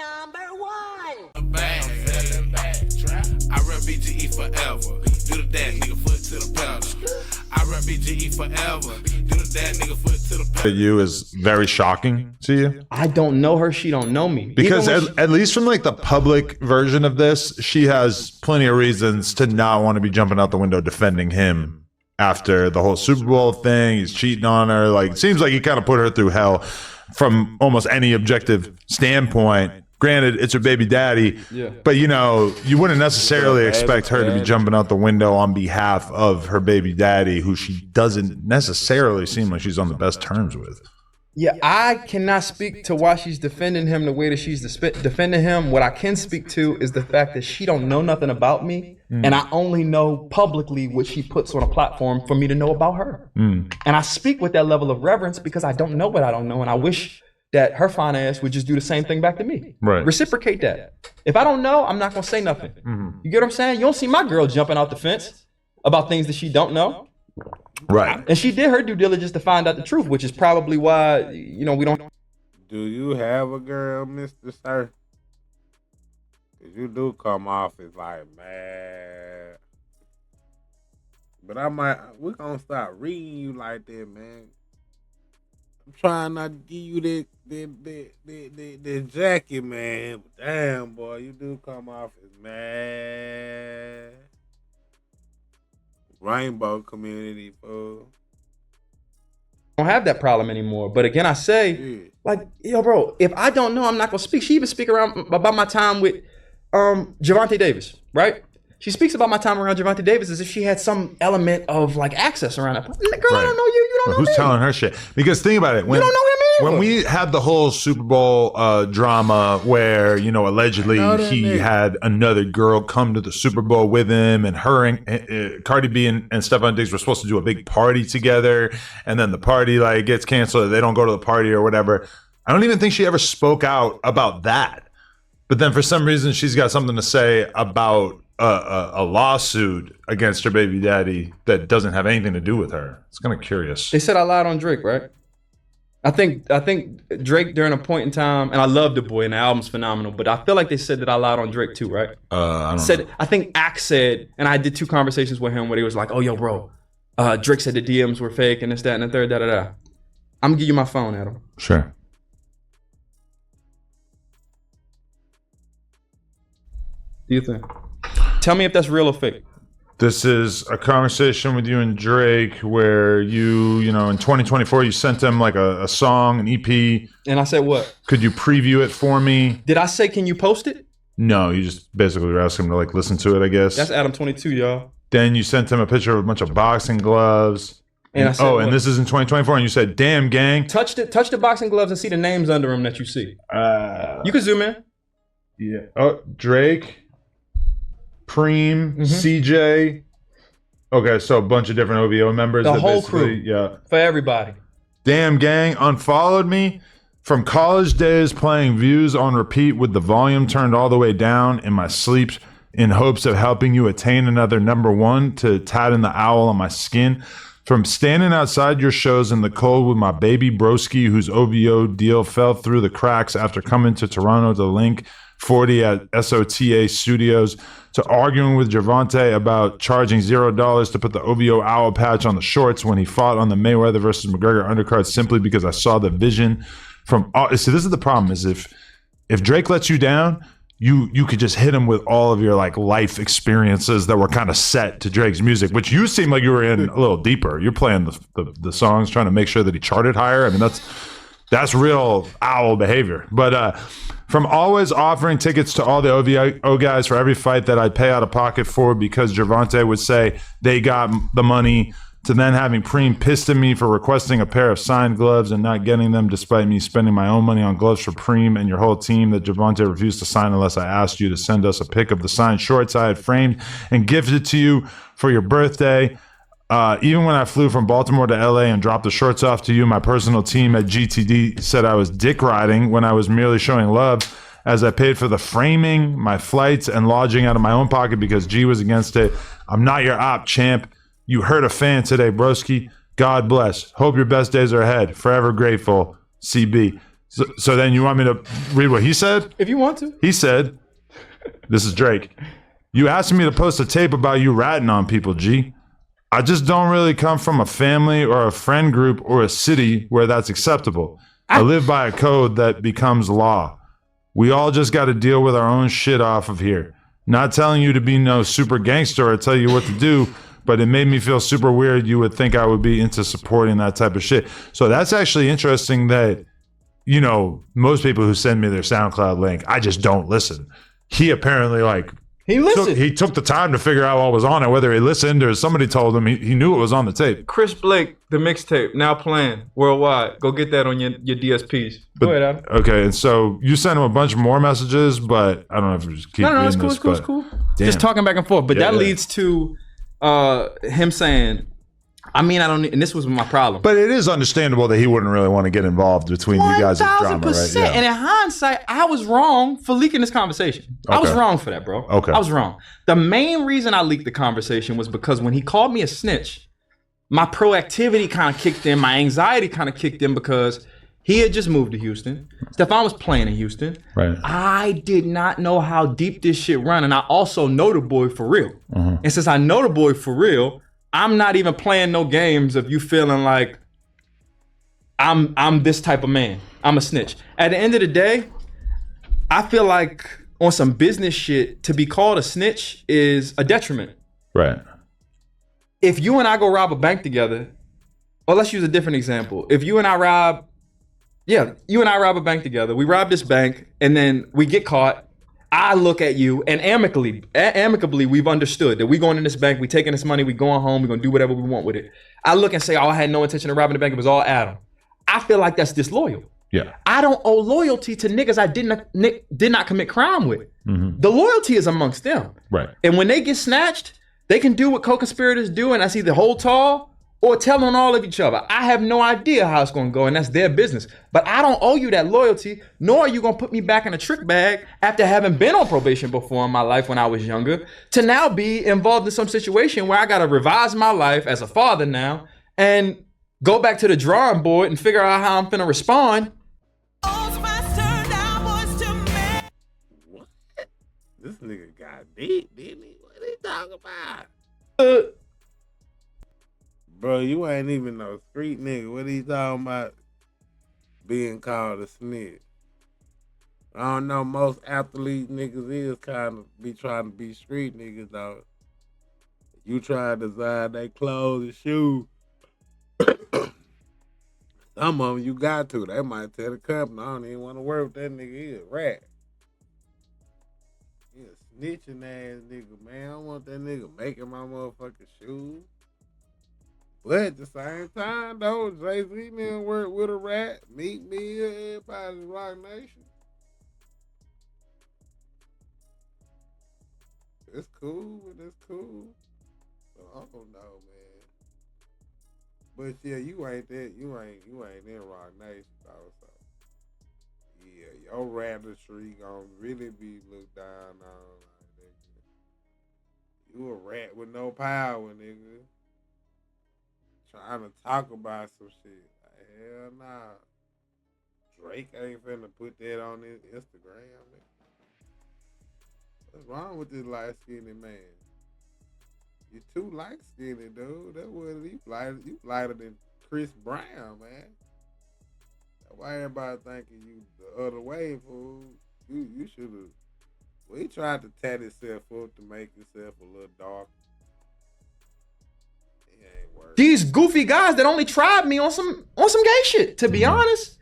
I run BGE forever. Do the dad nigga foot to the pedal. I run BGE forever. Do the dad nigga foot to the pedal. You is very shocking to you? I don't know her. She don't know me. Because at least from like the public version of this, she has plenty of reasons to not want to be jumping out the window defending him after the whole Super Bowl thing. He's cheating on her. Like, seems like he kind of put her through hell from almost any objective standpoint. Granted, it's her baby daddy, but you know, you wouldn't necessarily expect her to be jumping out the window on behalf of her baby daddy, who she doesn't necessarily seem like she's on the best terms with. Yeah, I cannot speak to why she's defending him the way that she's defending him. What I can speak to is the fact that she don't know nothing about me, and I only know publicly what she puts on a platform for me to know about her. And I speak with that level of reverence because I don't know what I don't know, and I wish that her fine ass would just do the same thing back to me. Right. Reciprocate that. If I don't know, I'm not gonna say nothing. You get what I'm saying? You don't see my girl jumping out the fence about things that she don't know. Right. And she did her due diligence to find out the truth, which is probably why, you know, we don't. Do you have a girl, Mr. Sir? Cause you do come off as like, man. But we're gonna start reading you like that, man. I'm trying not to give you the jacket, man. But damn, boy, you do come off as mad. Rainbow community, fool. Don't have that problem anymore. But again, I say, like, yo, bro, if I don't know, I'm not gonna speak. She even speak around about my time with Javante Davis, right? She speaks about my time around Javante Davis as if she had some element of like access around it. Girl, I don't know you. You don't know Who's me. telling her shit? Because think about it. You don't know him either. When we had the whole Super Bowl drama where, you know, allegedly he had another girl come to the Super Bowl with him, and her and Cardi B and Stefon Diggs were supposed to do a big party together, and then the party like gets canceled. They don't go to the party or whatever. I don't even think she ever spoke out about that. But then for some reason, she's got something to say about a lawsuit against her baby daddy that doesn't have anything to do with her. It's kind of curious. They said I lied on Drake, right? I think Drake during a point in time, and I love the boy, and the album's phenomenal, but I feel like they said that I lied on Drake too, right? I don't know. I think Axe said, and I did 2 conversations with him where he was like, "Oh, yo, bro, Drake said the DMs were fake and this, that, and the third, da da da." I'm gonna give you my phone, Adam. Sure. Do you think? Tell me if that's real or fake. This is a conversation with you and Drake where you know, in 2024, you sent him like a song, an EP. And I said what? Could you preview it for me? Did I say, can you post it? No, you just basically were asking him to like listen to it, I guess. That's Adam 22, y'all. Then you sent him a picture of a bunch of boxing gloves. And I said, and this is in 2024, and you said, "Damn, gang." Touch the boxing gloves and see the names under them that you see. You can zoom in. Yeah. Oh, Drake. Preem, CJ. Okay, so a bunch of different OVO members. The whole crew. Yeah. For everybody. Damn, gang unfollowed me from college days, playing Views on repeat with the volume turned all the way down in my sleep in hopes of helping you attain another #1 to tatting the owl on my skin. From standing outside your shows in the cold with my baby broski, whose OVO deal fell through the cracks after coming to Toronto to link 40 at SOTA Studios, to arguing with Javante about charging $0 to put the OVO owl patch on the shorts when he fought on the Mayweather versus McGregor undercard simply because I saw the vision from all. See, this is the problem, is if Drake lets you down, you could just hit him with all of your like life experiences that were kind of set to Drake's music, which you seem like you were in a little deeper. You're playing the songs, trying to make sure that he charted higher. I mean, that's real owl behavior. But from always offering tickets to all the OVO guys for every fight that I'd pay out of pocket for because Javante would say they got the money, to then having Preem pissed at me for requesting a pair of signed gloves and not getting them despite me spending my own money on gloves for Preem and your whole team that Javante refused to sign unless I asked you to send us a pic of the signed shorts I had framed and gifted to you for your birthday. Even when I flew from Baltimore to LA and dropped the shorts off to you, my personal team at GTD said I was dick riding when I was merely showing love, as I paid for the framing, my flights, and lodging out of my own pocket because G was against it. I'm not your op, champ. You hurt a fan today, broski. God bless. Hope your best days are ahead. Forever grateful, CB. So then you want me to read what he said? If you want to. He said, this is Drake. You asked me to post a tape about you ratting on people, G. I just don't really come from a family or a friend group or a city where that's acceptable. I live by a code that becomes law. We all just got to deal with our own shit off of here. Not telling you to be no super gangster or tell you what to do, but it made me feel super weird. You would think I would be into supporting that type of shit. So that's actually interesting that, you know, most people who send me their SoundCloud link, I just don't listen. He apparently he took the time to figure out what was on it, whether he listened or somebody told him he knew it was on the tape. Chris Blake, the mixtape, now playing worldwide. Go get that on your DSPs. Go ahead, Adam. Okay, and so you sent him a bunch more messages, but I don't know if you just keep reading it's cool, this, it's cool. Just talking back and forth. But that leads to him saying, I mean, I don't need, and this was my problem. But it is understandable that he wouldn't really want to get involved between you guys' drama, right? Yeah. And in hindsight, I was wrong for leaking this conversation. I was wrong for that, bro. Okay. I was wrong. The main reason I leaked the conversation was because when he called me a snitch, my proactivity kind of kicked in, my anxiety kind of kicked in because he had just moved to Houston. Stefon was playing in Houston. Right. I did not know how deep this shit run, and I also know the boy for real. And since I know the boy for real, I'm not even playing no games of you feeling like I'm this type of man. I'm a snitch. At the end of the day, I feel like on some business shit, to be called a snitch is a detriment. Right. If you and I go rob a bank together, or let's use a different example. If you and I rob a bank together, we rob this bank, and then we get caught. I look at you, and amicably, we've understood that we going in this bank, we taking this money, we going home, we gonna do whatever we want with it. I look and say, I had no intention of robbing the bank, it was all Adam. I feel like that's disloyal. Yeah. I don't owe loyalty to niggas I did not commit crime with. The loyalty is amongst them. Right. And when they get snatched, they can do what co-conspirators do, and that's either hold tall or tell on all of each other. I have no idea how it's gonna go, and that's their business. But I don't owe you that loyalty, nor are you gonna put me back in a trick bag after having been on probation before in my life when I was younger, to now be involved in some situation where I gotta revise my life as a father now and go back to the drawing board and figure out how I'm finna respond. What? This nigga got deep, didn't he? What he talking about? Bro, you ain't even no street nigga. What are you talking about being called a snitch? I don't know, most athlete niggas is kind of be trying to be street niggas, though. You try to design their clothes and shoes. Some of them you got to. They might tell the company, I don't even want to work with that nigga. He a rat. He a snitching ass nigga, man. I don't want that nigga making my motherfucking shoes. But at the same time, though, Jay-Z didn't work with a rat. Meet me, everybody's Rock Nation. It's cool, but it's cool. So I don't know, man. But yeah, you ain't in Rock Nation, though. So yeah, your rattlesnake gonna really be looked down on. Like, nigga. You a rat with no power, nigga. Trying to talk about some shit. Like, hell nah. Drake ain't finna put that on his Instagram, man. What's wrong with this light-skinned man? You too light-skinned, dude. That was you lighter than Chris Brown, man. That's why everybody thinking you the other way, fool. You should have. Well, he tried to tat himself up to make himself a little darker. These goofy guys that only tried me on some gay shit, to be honest.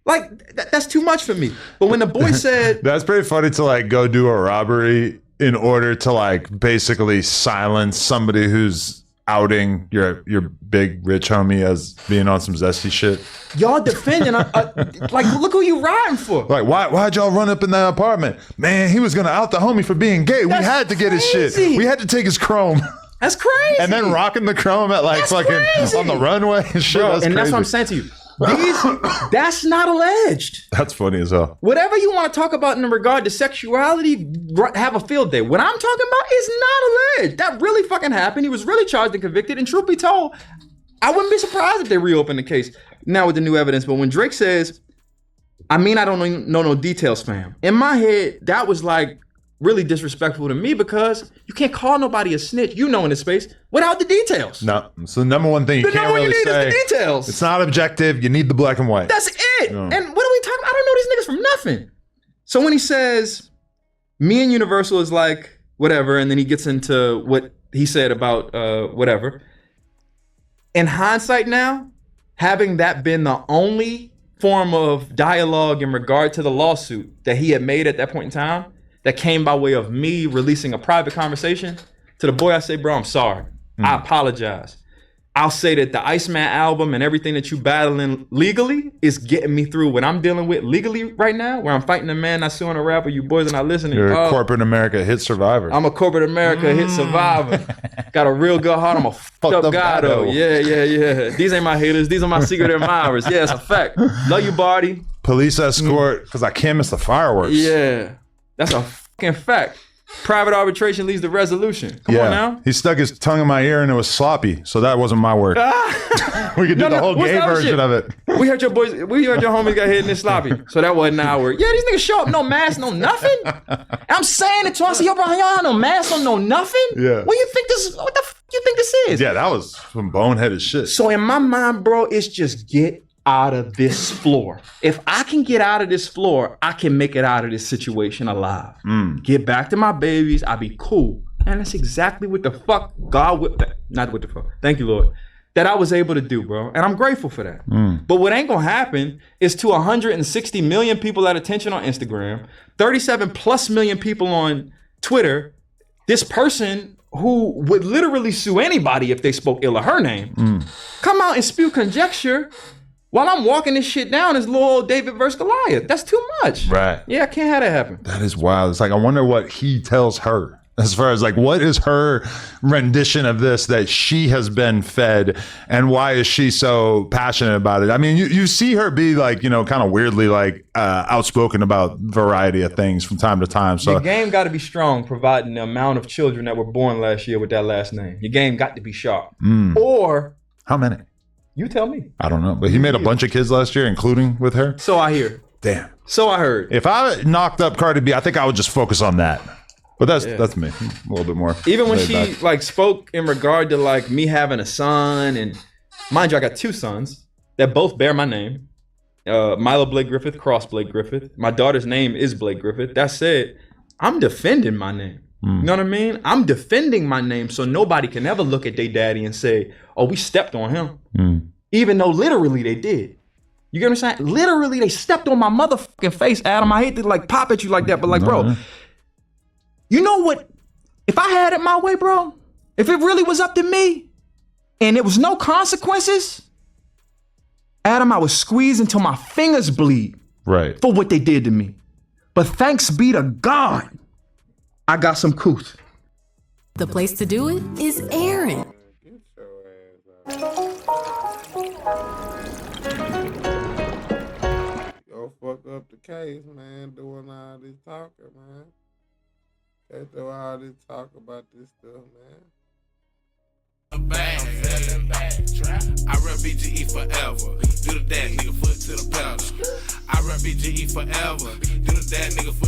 Like, that's too much for me. But when the boy said... That's pretty funny to, like, go do a robbery in order to, like, basically silence somebody who's outing your big rich homie as being on some zesty shit. Y'all defending... like, look who you riding for. Like, why'd y'all run up in that apartment? Man, he was going to out the homie for being gay. We had to get his shit. We had to take his chrome. That's crazy. And then rocking the chrome at like fucking on the runway and shit. Bro, that's what I'm saying to you. That's not alleged. That's funny as hell. Whatever you want to talk about in regard to sexuality, have a field day. What I'm talking about is not alleged. That really fucking happened. He was really charged and convicted. And truth be told, I wouldn't be surprised if they reopen the case now with the new evidence. But when Drake says, I mean, I don't know no details, fam. In my head, that was like really disrespectful to me because you can't call nobody a snitch, you know, in this space without the details. No, it's the number one thing you The can't number one really you need say. is the details. It's not objective. You need the black and white. That's it. Yeah. And what are we talking about? I don't know these niggas from nothing. So when he says, me and Universal is like, whatever, and then he gets into what he said about whatever. In hindsight now, having that been the only form of dialogue in regard to the lawsuit that he had made at that point in time, that came by way of me releasing a private conversation, to the boy I say, bro, I'm sorry. I apologize. I'll say that the Iceman album and everything that you battling legally is getting me through what I'm dealing with legally right now, where I'm fighting a man, not suing a rapper, you boys are not listening. You're a corporate America hit survivor. I'm a corporate America hit survivor. Got a real good heart. I'm a fucked up guy though. Yeah. These ain't my haters. These are my secret admirers. Yeah, it's a fact. Love you, Barty. Police escort, because I can't miss the fireworks. Yeah, that's a fucking fact. Private arbitration leads to resolution. Come on now. He stuck his tongue in my ear and it was sloppy, so that wasn't my work. We could do the whole what's gay the other version shit? of it. We heard your homies got hit in this sloppy. So that wasn't our work. Yeah, these niggas show up, no mask, no nothing. I'm saying it to us. Yo, bro, y'all no mask, no nothing? Yeah. What the fuck you think this is? Yeah, that was some boneheaded shit. So in my mind, bro, it's just get out of this floor. If I can get out of this floor, I can make it out of this situation alive. Get back to my babies, I'll be cool. And that's exactly what the fuck God would, not what the fuck, thank you, Lord, that I was able to do, bro. And I'm grateful for that. But what ain't gonna happen is to 160 million people at attention on Instagram, 37 plus million people on Twitter, this person who would literally sue anybody if they spoke ill of her name, come out and spew conjecture while I'm walking this shit down as little old David versus Goliath. That's too much. Right. Yeah, I can't have that happen. That is wild. It's like, I wonder what he tells her. As far as like, what is her rendition of this that she has been fed, and why is she so passionate about it? I mean, you see her be like, you know, kind of weirdly like outspoken about variety of things from time to time. So Your game got to be strong, providing the amount of children that were born last year with that last name. Your game got to be sharp. Or how many? you tell me. I don't know, but he made a bunch of kids last year, including with her. So I hear. Damn. So I heard. If I knocked up Cardi B, I think I would just focus on that. But that's me, a little bit more. Even when laid she back. like spoke in regard to like me having a son, and mind you, I got two sons that both bear my name. Milo Blake Griffith, Cross Blake Griffith. My daughter's name is Blake Griffith. That said, I'm defending my name. You know what I mean? I'm defending my name so nobody can ever look at their daddy and say, oh, we stepped on him. Even though literally they did. You get what I'm saying? Literally, they stepped on my motherfucking face, Adam. I hate to like pop at you like that, but like, bro, you know what? If I had it my way, bro, if it really was up to me and it was no consequences, Adam, I would squeeze until my fingers bleed Right. for what they did to me. But thanks be to God, I got some couth. The place to do it is Aaron. Get your ass out. Yo, fuck up the case, man. Doing all this talking, man. They do all this talk about this stuff, man. I run BGE forever. Do the that nigga foot to the pedal. I run BGE forever. Do the that nigga foot.